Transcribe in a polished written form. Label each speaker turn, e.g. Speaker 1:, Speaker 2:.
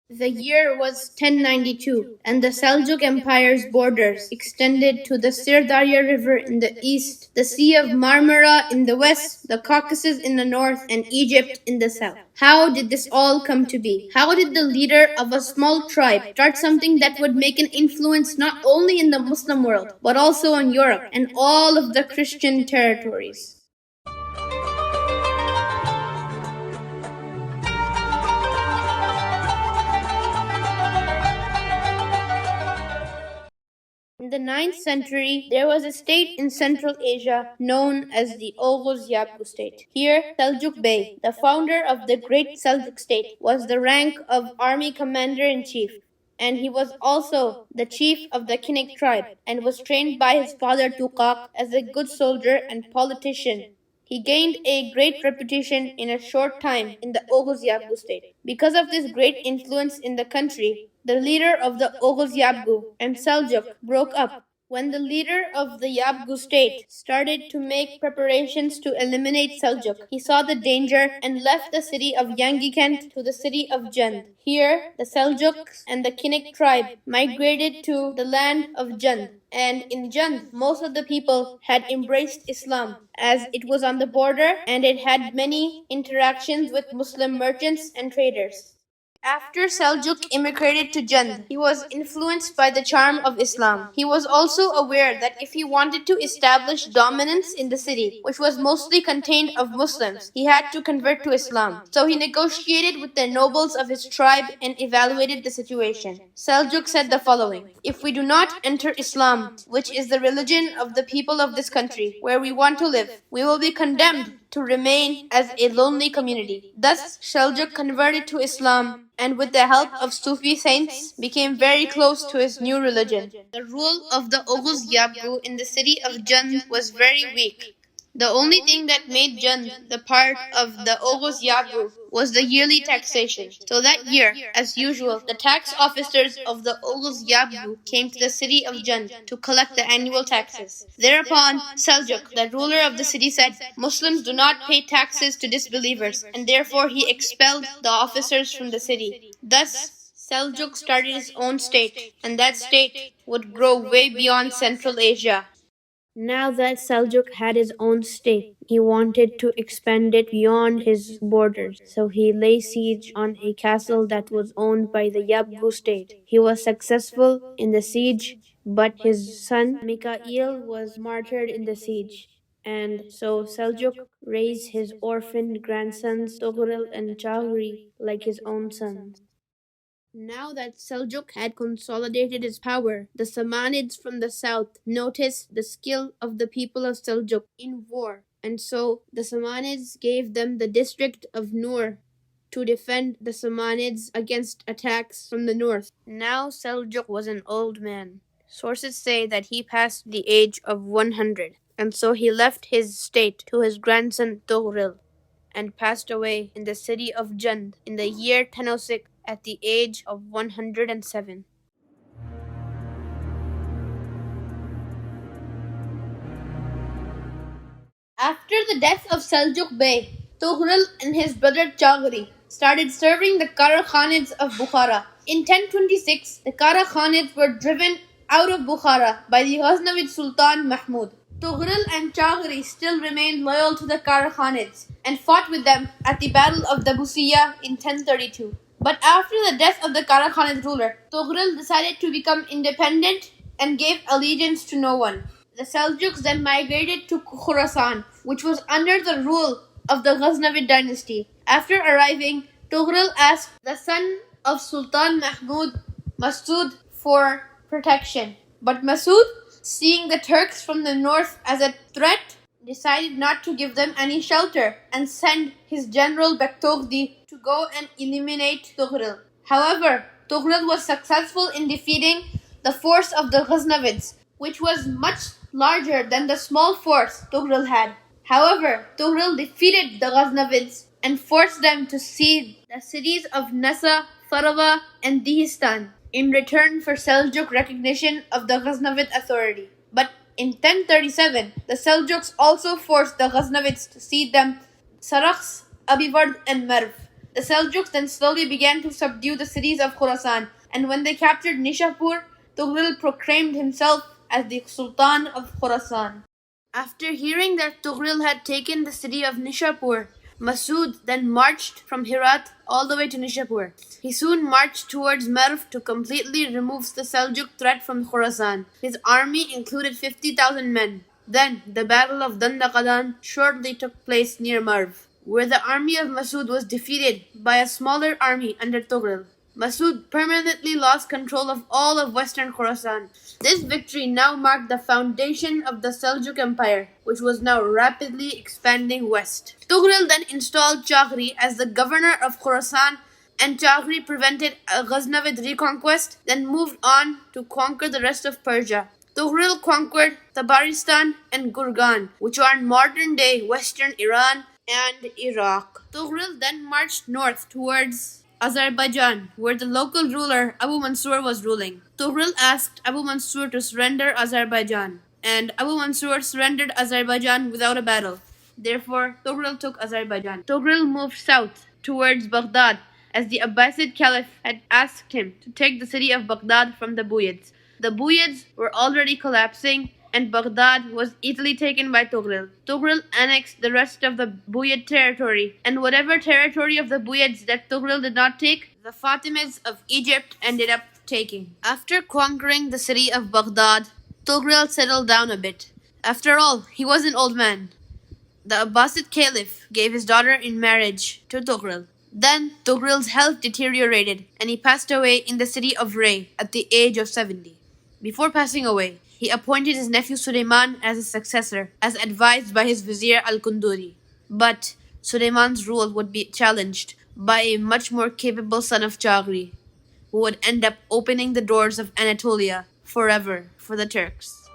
Speaker 1: The year was 1092, and the Seljuk Empire's borders extended to the Sirdarya River in the east, the Sea of Marmara in the west, the Caucasus in the north, and Egypt in the south. How did this all come to be? How did the leader of a small tribe start something that would make an influence not only in the Muslim world, but also on Europe and all of the Christian territories? In the ninth century, there was a state in Central Asia known as the Oghuz Yabgu state. Here, Seljuk Bey, the founder of the great Seljuk state, was the rank of army commander-in-chief, and he was also the chief of the Kinnic tribe and was trained by his father Tukak as a good soldier and politician. He gained a great reputation in a short time in the Oghuz Yabgu state. Because of this great influence in the country, the leader of the Oghuz Yabgu and Seljuk broke up. When the leader of the Yabgu state started to make preparations to eliminate Seljuk, he saw the danger and left the city of Yangikent to the city of Jund. Here, the Seljuks and the Kinnic tribe migrated to the land of Jund, and in Jund, most of the people had embraced Islam as it was on the border and it had many interactions with Muslim merchants and traders. After Seljuk immigrated to Jand, he was influenced by the charm of Islam. He was also aware that if he wanted to establish dominance in the city, which was mostly contained of Muslims, he had to convert to Islam. So he negotiated with the nobles of his tribe and evaluated the situation. Seljuk said the following: "If we do not enter Islam, which is the religion of the people of this country, where we want to live, we will be condemned to remain as a lonely community." Thus, Seljuk converted to Islam and with the help of Sufi saints became very close to his new religion. The rule of the Oghuz Yabgu in the city of Jund was very weak. The only thing that made Jund the part of the Oghuz Yabgu was the yearly taxation. So that year, as usual, the tax officers of the Oghuz Yabgu came to the city of Jund to collect the annual taxes. Thereupon, Seljuk, the ruler of the city, said, "Muslims do not pay taxes to disbelievers," and therefore he expelled the officers from the city. Thus, Seljuk started his own state, and that state would grow way beyond Central Asia. Now that Seljuk had his own state, he wanted to expand it beyond his borders, so he lay siege on a castle that was owned by the Yabgu state. He was successful in the siege, but his son Mikhail was martyred in the siege. And so Seljuk raised his orphaned grandsons Tughril and Tughril like his own sons. Now that Seljuk had consolidated his power, the Samanids from the south noticed the skill of the people of Seljuk in war, and so the Samanids gave them the district of Nur to defend the Samanids against attacks from the north. Now Seljuk was an old man. Sources say that he passed the age of 100, and so he left his state to his grandson Tughril and passed away in the city of Jund in the year 1006 at the age of 107. After the death of Seljuk Bey, Tughril and his brother Tughril started serving the Kara Khanids of Bukhara. In 1026, the Kara Khanids were driven out of Bukhara by the Ghaznavid Sultan Mahmud. Tughril and Tughril still remained loyal to the Kara Khanids and fought with them at the Battle of the Busiya in 1032. But after the death of the Kara Khanid ruler, Tughril decided to become independent and gave allegiance to no one. The Seljuks then migrated to Khurasan, which was under the rule of the Ghaznavid dynasty. After arriving, Tughril asked the son of Sultan Mahmud, Masood, for protection. But Masood, seeing the Turks from the north as a threat, decided not to give them any shelter and sent his general Bektoghdi to go and eliminate Tughril. However, Tughril was successful in defeating the force of the Ghaznavids, which was much larger than the small force Tughril had. However, Tughril defeated the Ghaznavids and forced them to cede the cities of Nasa, Farava, and Dihistan in return for Seljuk recognition of the Ghaznavid authority. But in 1037, the Seljuks also forced the Ghaznavids to cede them Sarakhs, Abivard, and Merv. The Seljuks then slowly began to subdue the cities of Khorasan, and when they captured Nishapur, Tughril proclaimed himself as the Sultan of Khorasan. After hearing that Tughril had taken the city of Nishapur, Masud then marched from Herat all the way to Nishapur. He soon marched towards Merv to completely remove the Seljuk threat from Khorasan. His army included 50,000 men. Then the Battle of Dandakadan shortly took place near Merv, where the army of Masud was defeated by a smaller army under Tughril. Masud permanently lost control of all of western Khorasan. This victory now marked the foundation of the Seljuk Empire, which was now rapidly expanding west. Tughril then installed Tughril as the governor of Khorasan, and Tughril prevented a Ghaznavid reconquest, then moved on to conquer the rest of Persia. Tughril conquered Tabaristan and Gurgan, which are in modern-day western Iran and Iraq. Tughril then marched north towards Azerbaijan, where the local ruler Abu Mansur was ruling. Tughril asked Abu Mansur to surrender Azerbaijan, and Abu Mansur surrendered Azerbaijan without a battle. Therefore, Tughril took Azerbaijan. Tughril moved south towards Baghdad, as the Abbasid Caliph had asked him to take the city of Baghdad from the Buyids. The Buyids were already collapsing, and Baghdad was easily taken by Tughril. Tughril annexed the rest of the Buyid territory, and whatever territory of the Buyids that Tughril did not take, the Fatimids of Egypt ended up taking. After conquering the city of Baghdad, Tughril settled down a bit. After all, he was an old man. The Abbasid Caliph gave his daughter in marriage to Tughril. Then Tughril's health deteriorated, and he passed away in the city of Ray at the age of 70. Before passing away, he appointed his nephew Suleiman as his successor, as advised by his vizier Al-Kunduri. But Suleiman's rule would be challenged by a much more capable son of Tughril, who would end up opening the doors of Anatolia forever for the Turks.